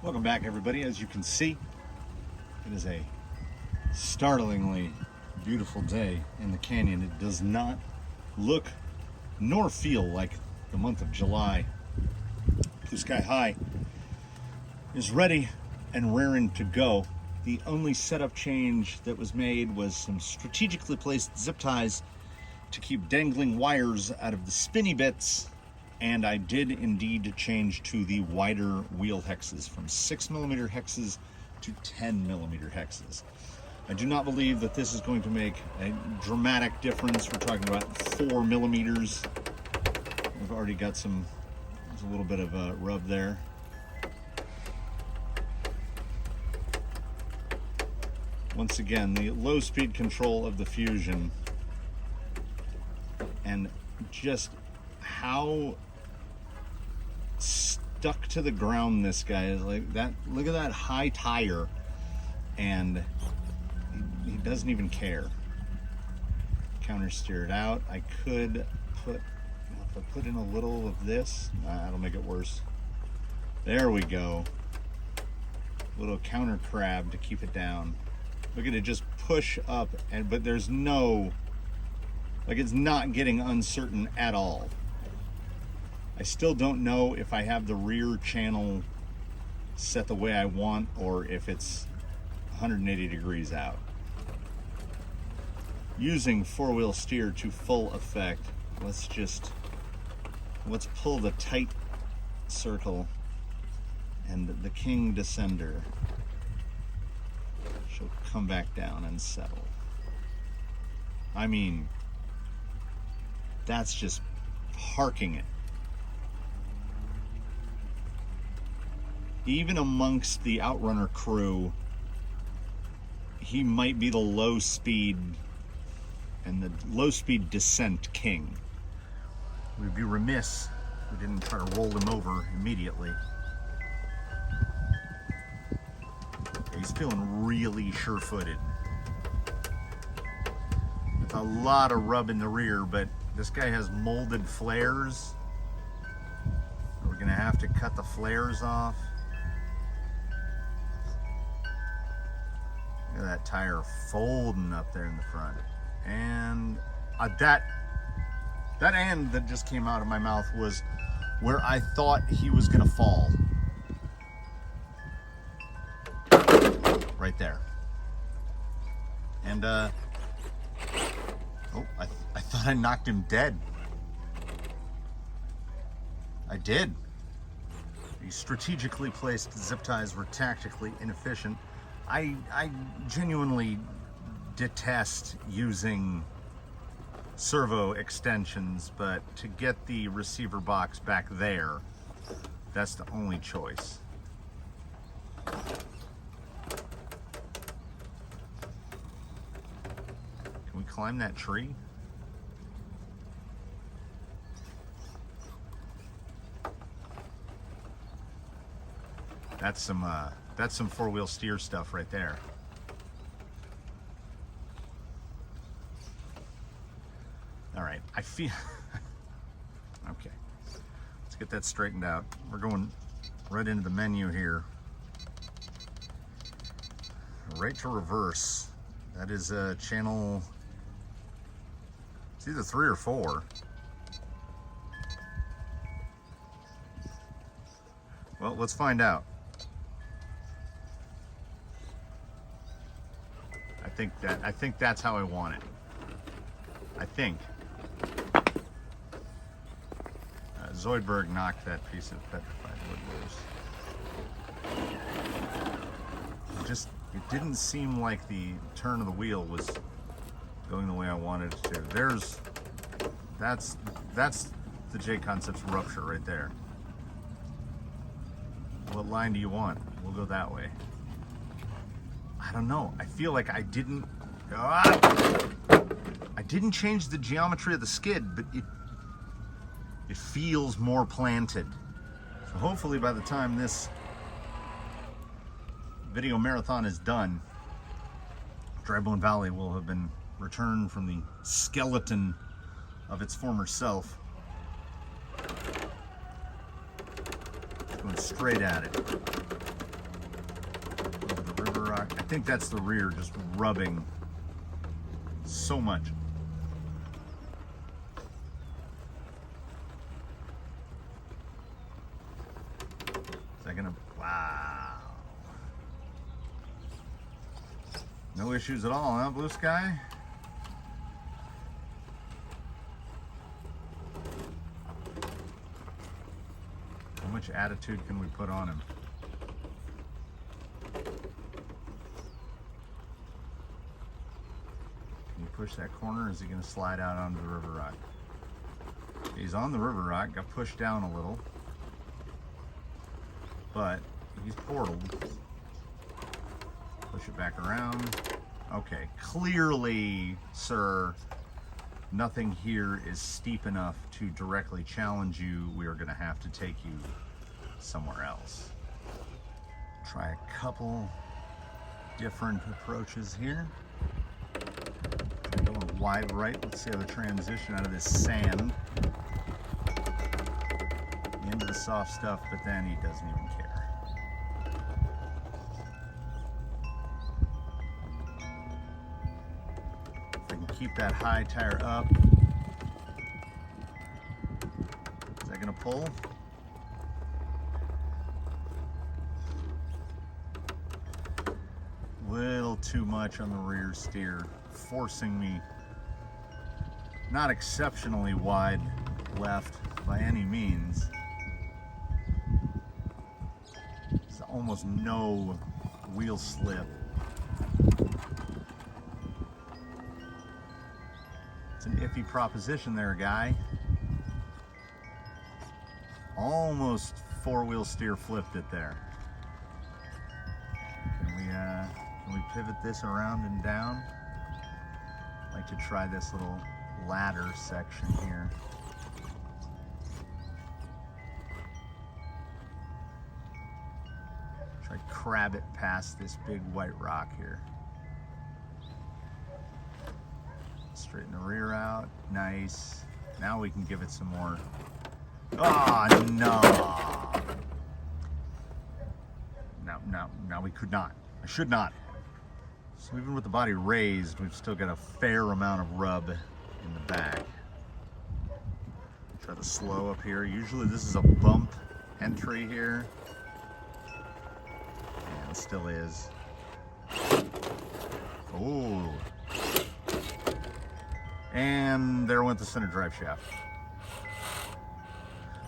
Welcome back, everybody. As you can see, it is a startlingly beautiful day in the canyon. It does not look nor feel like the month of July. Blue sky high is ready and raring to go. The only setup change that was made was some strategically placed zip ties to keep dangling wires out of the spinny bits, and I did indeed change to the wider wheel hexes from 6mm hexes to 10mm hexes. I do not believe that this is going to make a dramatic difference. We're talking about 4mm. We've already got there's a little bit of a rub there. Once again, the low speed control of the Fusion and just how stuck to the ground this guy is. Like that, look at that high tire, and he doesn't even care. Counter steer it out. I could put, if I put in a little of this, that'll make it worse. There we go. Little counter crab to keep it down. Look at it just push up, but there's no, like, it's not getting uncertain at all. I still don't know if I have the rear channel set the way I want or if it's 180 degrees out. Using four-wheel steer to full effect, let's pull the tight circle and the king descender. She'll come back down and settle. I mean, that's just parking it. Even amongst the Outrunner crew, he might be the low speed descent king. We'd be remiss if we didn't try to roll him over immediately. He's feeling really sure-footed. It's a lot of rub in the rear, but this guy has molded flares. We're gonna have to cut the flares off. Look at that tire folding up there in the front. And that end that just came out of my mouth was where I thought he was gonna fall. Right there. And oh, I thought I knocked him dead. I did. The strategically placed zip ties were tactically inefficient. I genuinely detest using servo extensions, but to get the receiver box back there, that's the only choice. Can we climb that tree? That's some four-wheel steer stuff right there. All right, I feel okay. Let's get that straightened out. We're going right into the menu here. Right to reverse. That is channel. It's either 3 or 4. Well, let's find out. I think that's how I want it. I think. Zoidberg knocked that piece of petrified wood loose. It didn't seem like the turn of the wheel was going the way I wanted it to. That's the J-Concepts rupture right there. What line do you want? We'll go that way. I don't know. I feel like I didn't change the geometry of the skid, but it feels more planted. So hopefully by the time this video marathon is done, Dry Bone Valley will have been returned from the skeleton of its former self. Going straight at it. rock. I think that's the rear just rubbing so much. Is that gonna, wow. No issues at all, huh, Blue Sky? How much attitude can we put on him? Can you push that corner, or is he gonna slide out onto the river rock? He's on the river rock, got pushed down a little, but he's portaled. Push it back around. Okay, clearly, sir, nothing here is steep enough to directly challenge you. We are gonna have to take you somewhere else. Try a couple different approaches here. Going wide right. Let's see how the transition out of this sand into the soft stuff, but then he doesn't even care. If I can keep that high tire up, is that gonna pull? Little too much on the rear steer, forcing me not exceptionally wide left by any means. There's almost no wheel slip. It's an iffy proposition there, guy. Almost four-wheel steer flipped it there. Can we pivot this around and down? I'd like to try this little ladder section here. Try to crab it past this big white rock here. Straighten the rear out. Nice. Now we can give it some more. Oh, no. Now we could not. I should not. So even with the body raised, we've still got a fair amount of rub in the back. Try to slow up here. Usually this is a bump entry here. And it still is. Oh. And there went the center drive shaft.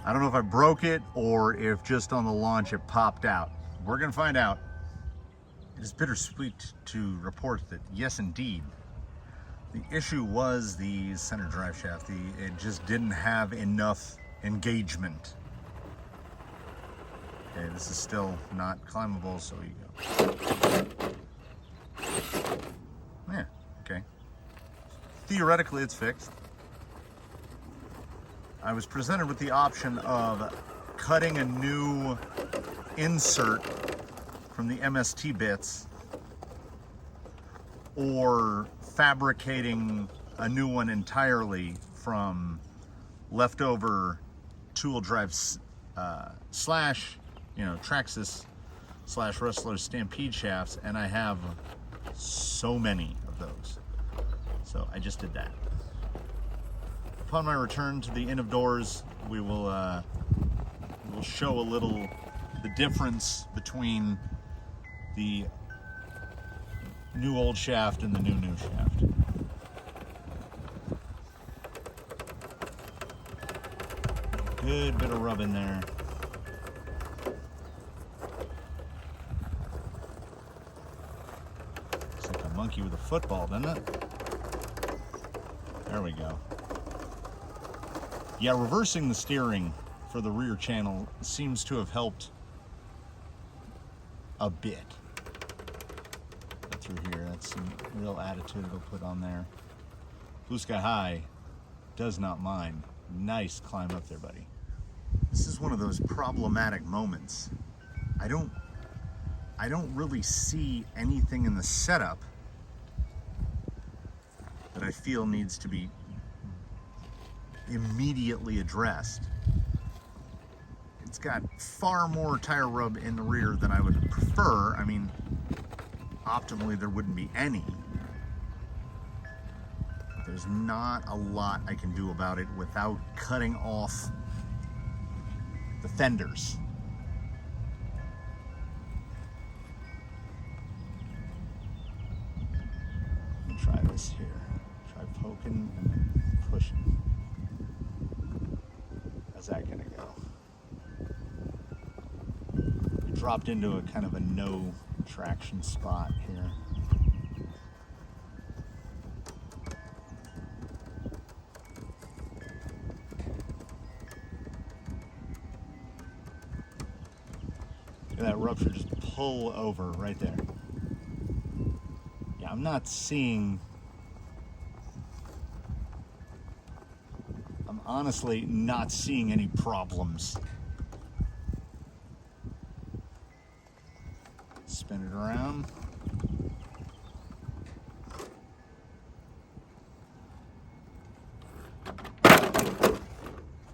I don't know if I broke it or if just on the launch it popped out. We're gonna find out. It is bittersweet to report that, yes, indeed, the issue was the center drive shaft. It just didn't have enough engagement. Okay, this is still not climbable, so you go. Yeah, okay. Theoretically, it's fixed. I was presented with the option of cutting a new insert from the MST bits or fabricating a new one entirely from leftover tool drives slash, Traxxas slash Rustler Stampede shafts, and I have so many of those. So I just did that. Upon my return to the Inn of Doors, we will show a little the difference between the new old shaft and the new shaft. Good bit of rub in there. Looks like a monkey with a football, doesn't it? There we go. Yeah, reversing the steering for the rear channel seems to have helped a bit. Through here, that's some real attitude it'll put on there. Blue Sky High does not mind. Nice climb up there, buddy. This is one of those problematic moments. I don't really see anything in the setup that I feel needs to be immediately addressed. It's got far more tire rub in the rear than I would prefer. I mean, optimally there wouldn't be any. There's not a lot I can do about it without cutting off the fenders. Let me try this here. Try poking and then pushing. How's that gonna go? We dropped into a kind of a no traction spot here. That rupture just pull over right there. Yeah, I'm honestly not seeing any problems. Spin it around.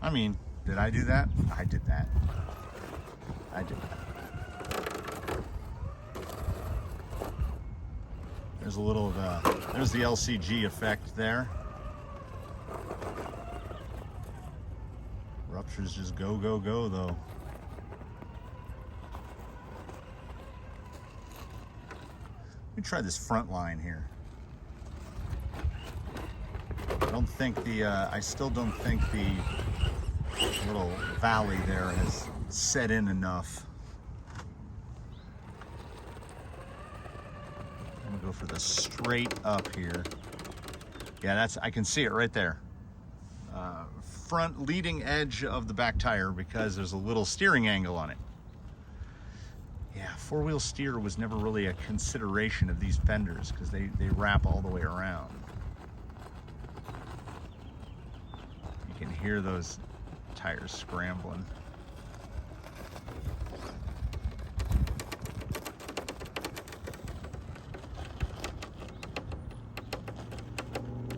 I mean, did I do that? I did that. I did that. There's a little of there's the LCG effect there. Ruptures just go, go, go though. Let me try this front line here. I still don't think the little valley there has set in enough. Go for the straight up here. Yeah, I can see it right there. Front leading edge of the back tire because there's a little steering angle on it. Yeah, four-wheel steer was never really a consideration of these fenders because they wrap all the way around. You can hear those tires scrambling.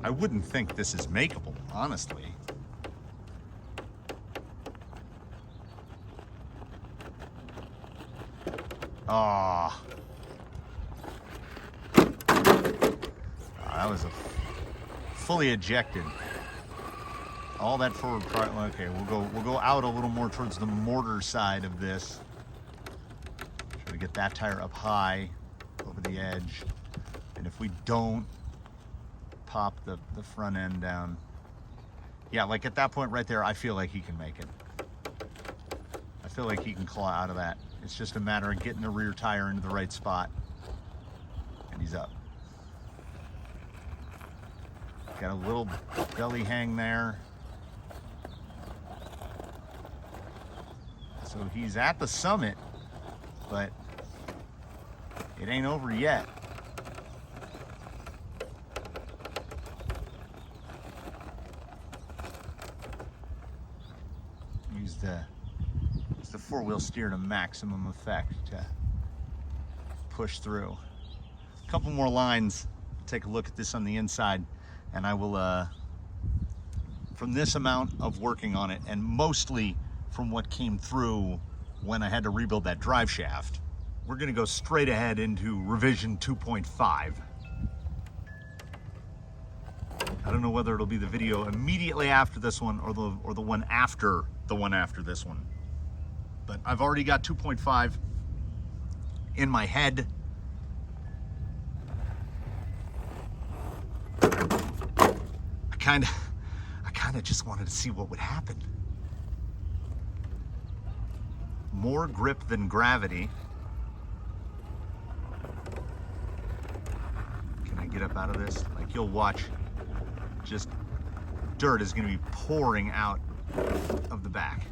I wouldn't think this is makeable, honestly. Ah, that was fully ejected. All that forward. Okay, we'll go out a little more towards the mortar side of this. Try to get that tire up high over the edge, and if we don't pop the front end down. Yeah, like at that point right there, I feel like he can make it. I feel like he can claw out of that. It's just a matter of getting the rear tire into the right spot, and he's up. Got a little belly hang there. So he's at the summit, but it ain't over yet. Use the four-wheel steer to maximum effect to push through. A couple more lines, take a look at this on the inside, and I will, from this amount of working on it, and mostly from what came through when I had to rebuild that drive shaft, we're gonna go straight ahead into revision 2.5. I don't know whether it'll be the video immediately after this one or the one after this one. But I've already got 2.5 in my head. I kind of just wanted to see what would happen. More grip than gravity. Can I get up out of this? Like, you'll watch, just dirt is going to be pouring out of the back.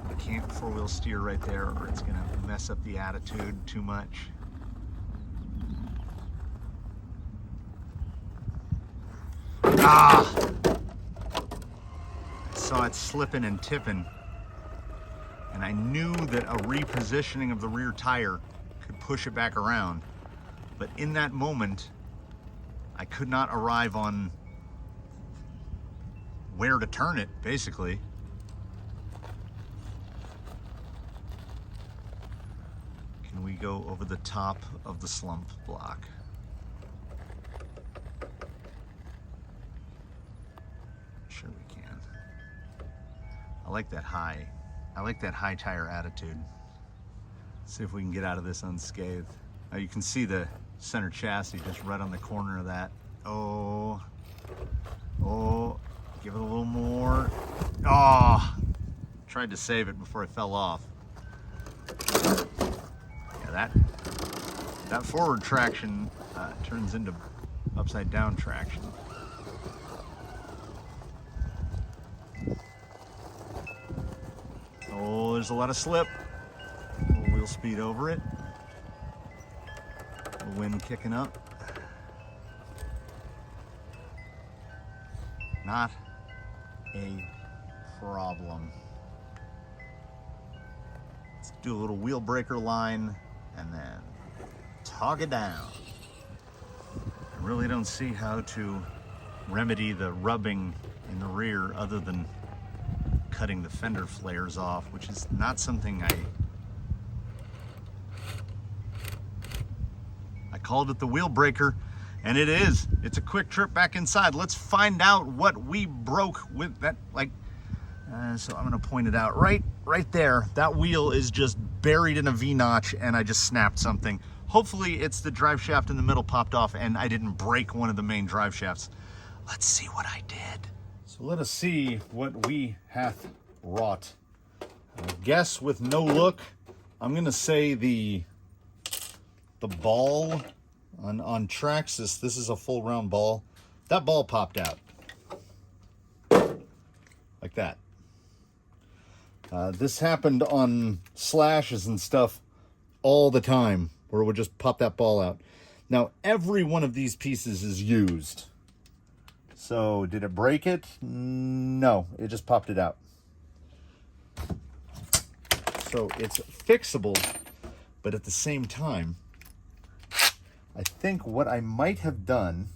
I can't four-wheel steer right there or it's going to mess up the attitude too much. Ah! I saw it slipping and tipping, and I knew that a repositioning of the rear tire could push it back around, but in that moment I could not arrive on where to turn it, basically. Can we go over the top of the slump block. Sure we can. I like that high tire attitude. See if we can get out of this unscathed. Now you can see the center chassis just right on the corner of that. Oh, give it a little more. Oh, tried to save it before it fell off. Yeah, that forward traction turns into upside down traction. Oh, there's a lot of slip. Wheel speed over it. The wind kicking up. Not a problem. Let's do a little wheel breaker line and then tog it down. I really don't see how to remedy the rubbing in the rear other than cutting the fender flares off, which is not something I called it the wheel breaker, and it is. It's a quick trip back inside. Let's find out what we broke with that. So I'm gonna point it out right there. That wheel is just buried in a V-notch, and I just snapped something. Hopefully it's the drive shaft in the middle popped off and I didn't break one of the main drive shafts. Let's see what I did. So let us see what we hath wrought. I guess with no look, I'm gonna say the ball on Traxxas, this is a full round ball. That ball popped out. Like that. This happened on slashes and stuff all the time, where it would just pop that ball out. Now, every one of these pieces is used. So, did it break it? No, it just popped it out. So, it's fixable, but at the same time, I think what I might have done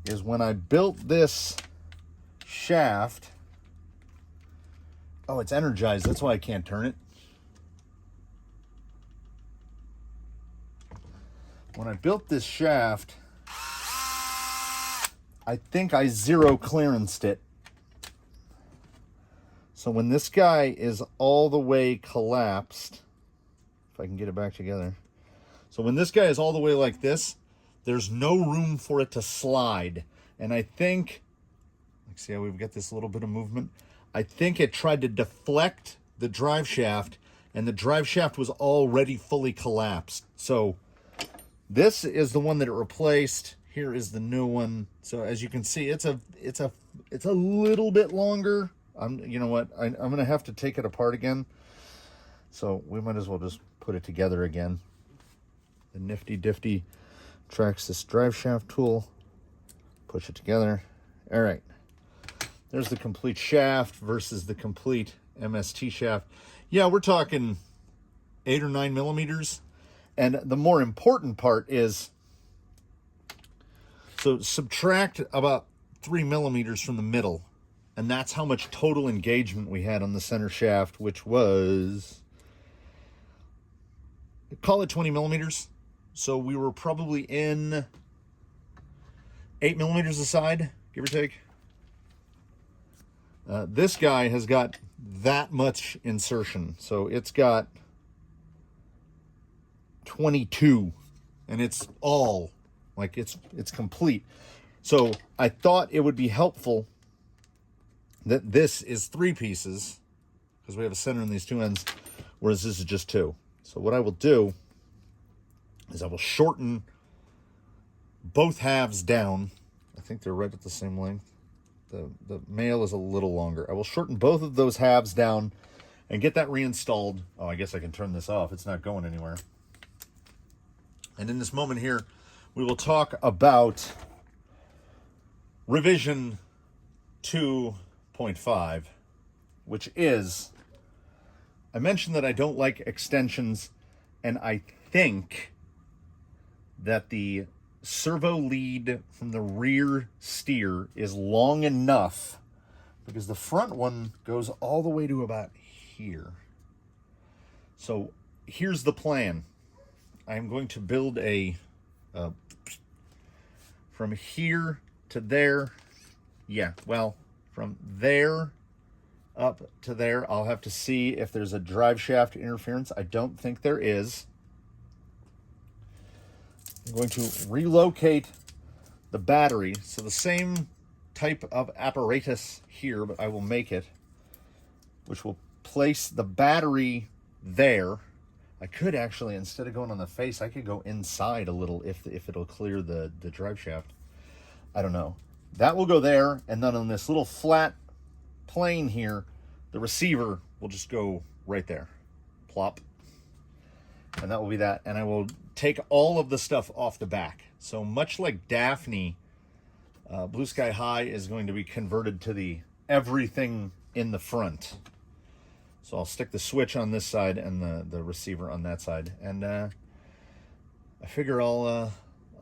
is when I built this shaft, oh, it's energized, that's why I can't turn it. When I built this shaft, I think I zero clearanced it. So when this guy is all the way collapsed, if I can get it back together. So when this guy is all the way like this, there's no room for it to slide. And I think, see how we've got this little bit of movement? I think it tried to deflect the drive shaft, and the drive shaft was already fully collapsed. So this is the one that it replaced. Here is the new one. So as you can see, it's a little bit longer. You know what? I'm gonna have to take it apart again. So we might as well just put it together again. The nifty difty Traxxas drive shaft tool. Push it together. All right. There's the complete shaft versus the complete MST shaft. Yeah, we're talking 8 or 9 millimeters. And the more important part is, so subtract about 3 millimeters from the middle. And that's how much total engagement we had on the center shaft, which was, call it 20 millimeters. So we were probably in 8 millimeters aside, give or take. This guy has got that much insertion. So it's got 22, and it's all, like it's complete. So I thought it would be helpful that this is 3 pieces, because we have a center in these 2 ends, whereas this is just 2. So what I will do is I will shorten both halves down. I think they're right at the same length. The male is a little longer. I will shorten both of those halves down and get that reinstalled. Oh, I guess I can turn this off. It's not going anywhere. And in this moment here, we will talk about revision 2.5, which is, I mentioned that I don't like extensions, and I think that the servo lead from the rear steer is long enough, because the front one goes all the way to about here. So here's the plan. I'm going to build a from here to there. Yeah, well, from there up to there, I'll have to see if there's a drive shaft interference. I don't think there is. I'm going to relocate the battery. So the same type of apparatus here, but I will make it, which will place the battery there. I could actually, instead of going on the face, I could go inside a little if it'll clear the drive shaft. I don't know. That will go there, and then on this little flat plane here, the receiver will just go right there. Plop. And that will be that. And I will take all of the stuff off the back. So much like Daphne, Blue Sky High is going to be converted to the everything in the front. So I'll stick the switch on this side and the receiver on that side. And I figure I'll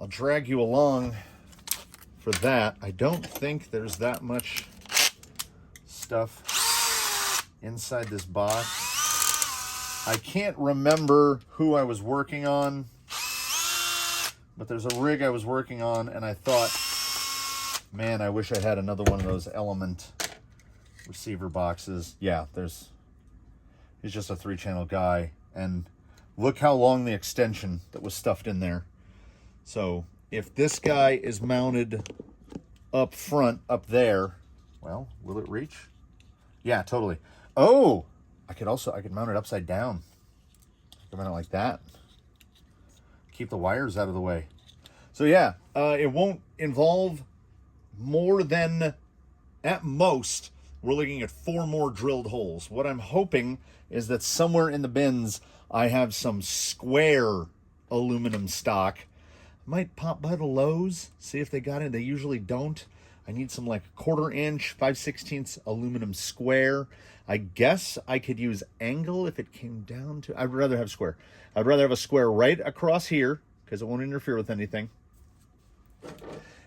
drag you along for that. I don't think there's that much stuff inside this box. I can't remember who I was working on, but there's a rig I was working on, and I thought, man, I wish I had another one of those Element receiver boxes. Yeah, he's just a 3-channel guy, and look how long the extension that was stuffed in there. So if this guy is mounted up front, up there, well, will it reach? Yeah, totally. Oh, I could mount it upside down. I could mount it like that. Keep the wires out of the way. So yeah, it won't involve more than, at most, we're looking at 4 more drilled holes. What I'm hoping is that somewhere in the bins, I have some square aluminum stock. Might pop by the Lowe's, see if they got it. They usually don't. I need some like 1/4 inch, 5/16 aluminum square. I guess I could use angle if it came down to, I'd rather have square. I'd rather have a square right across here because it won't interfere with anything.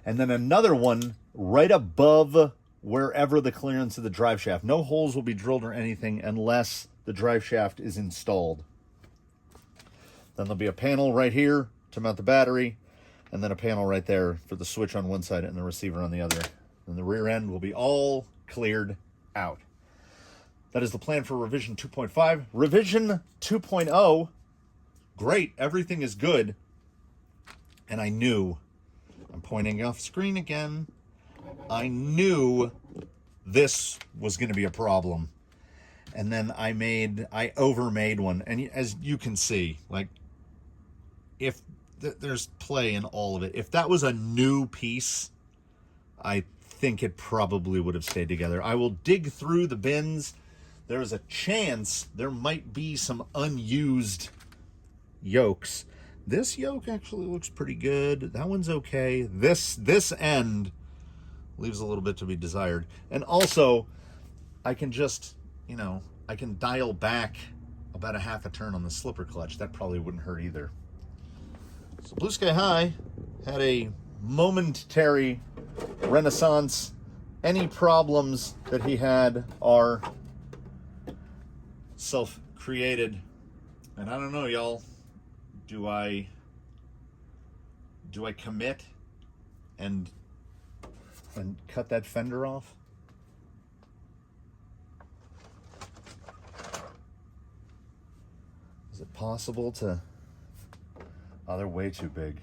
And then another one right above wherever the clearance of the drive shaft. No holes will be drilled or anything unless the drive shaft is installed. Then there'll be a panel right here to mount the battery, and then a panel right there for the switch on one side and the receiver on the other. And the rear end will be all cleared out. That is the plan for revision 2.5. Revision 2.0, great, everything is good. And I knew, I'm pointing off screen again, I knew this was going to be a problem. And then I overmade one. And as you can see, like, if there's play in all of it. If that was a new piece, I think it probably would have stayed together. I will dig through the bins. There is a chance there might be some unused yokes. This yoke actually looks pretty good. That one's okay. This end leaves a little bit to be desired. And also, I can just, I can dial back about a 1/2 turn on the slipper clutch. That probably wouldn't hurt either. So Blue Sky High had a momentary renaissance. Any problems that he had are self-created. And I don't know, y'all. Do I commit and cut that fender off? Is it possible to... Oh, they're way too big.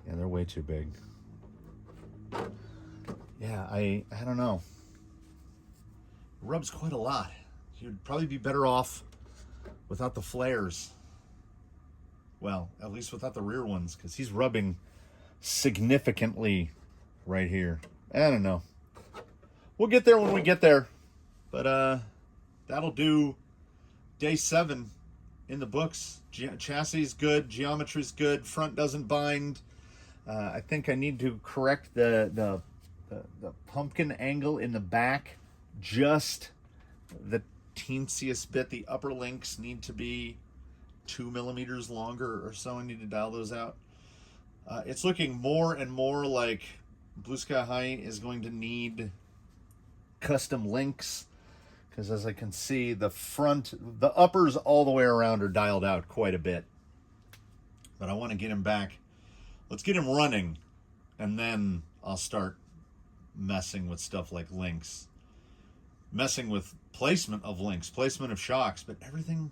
Yeah, they're way too big. Yeah, I don't know. It rubs quite a lot. You'd probably be better off without the flares. Well, at least without the rear ones, because he's rubbing significantly right here. I don't know. We'll get there when we get there. But that'll do day 7 in the books. Chassis is good, geometry's good, front doesn't bind. I think I need to correct the pumpkin angle in the back just the teensiest bit. The upper links need to be 2 millimeters longer or so. I need to dial those out. It's looking more and more like Blue Sky High is going to need custom links because as I can see, the uppers all the way around are dialed out quite a bit. But I want to get him back. Let's get him running, and then I'll start messing with stuff like links, messing with placement of links, placement of shocks, but everything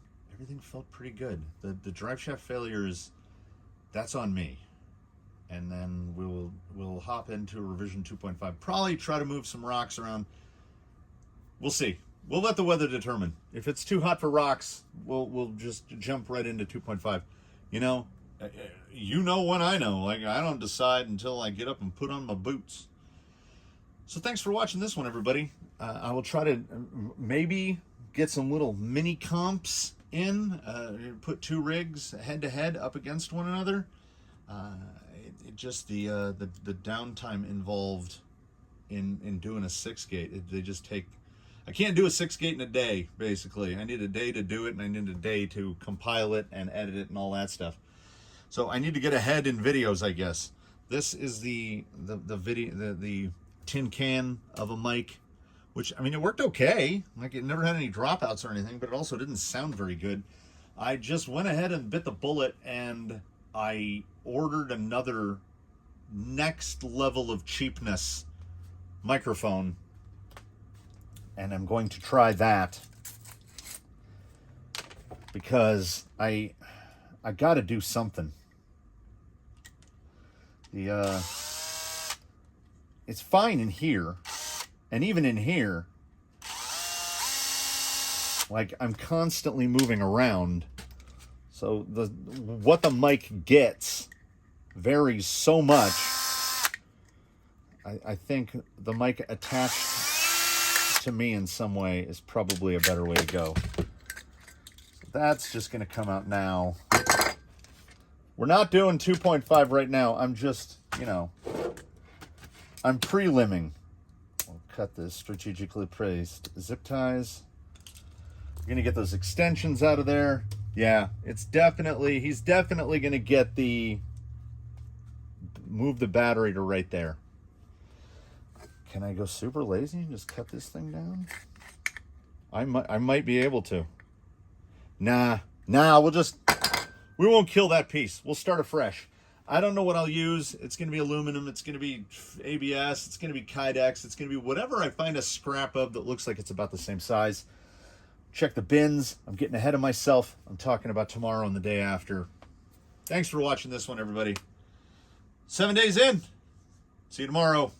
felt pretty good. The drive shaft failures, that's on me. And then we'll hop into revision 2.5. Probably try to move some rocks around. We'll see. We'll let the weather determine. If it's too hot for rocks, we'll just jump right into 2.5. You know when I know. Like, I don't decide until I get up and put on my boots. So thanks for watching this one, everybody. I will try to maybe get some little mini comps in, put two rigs head to head up against one another. Just the downtime involved in doing a 6-gate. They just take. I can't do a 6-gate in a day. Basically, I need a day to do it, and I need a day to compile it and edit it and all that stuff. So I need to get ahead in videos, I guess. This is the tin can of a mic, which, I mean, it worked okay. Like, it never had any dropouts or anything, but it also didn't sound very good. I just went ahead and bit the bullet, and I ordered another next level of cheapness microphone, and I'm going to try that because I got to do something. It's fine in here, and even in here, like, I'm constantly moving around, so what the mic gets varies so much. I think the mic attached to me in some way is probably a better way to go. So that's just going to come out now. We're not doing 2.5 right now. I'm just, I'm pre-limbing. I'll cut this strategically placed zip ties. We're going to get those extensions out of there. Yeah, he's definitely going to get move the battery to right there. Can I go super lazy and just cut this thing down? I might be able to. Nah, we won't kill that piece. We'll start afresh. I don't know what I'll use. It's going to be aluminum. It's going to be ABS. It's going to be Kydex. It's going to be whatever I find a scrap of that looks like it's about the same size. Check the bins. I'm getting ahead of myself. I'm talking about tomorrow and the day after. Thanks for watching this one, everybody. 7 days in. See you tomorrow.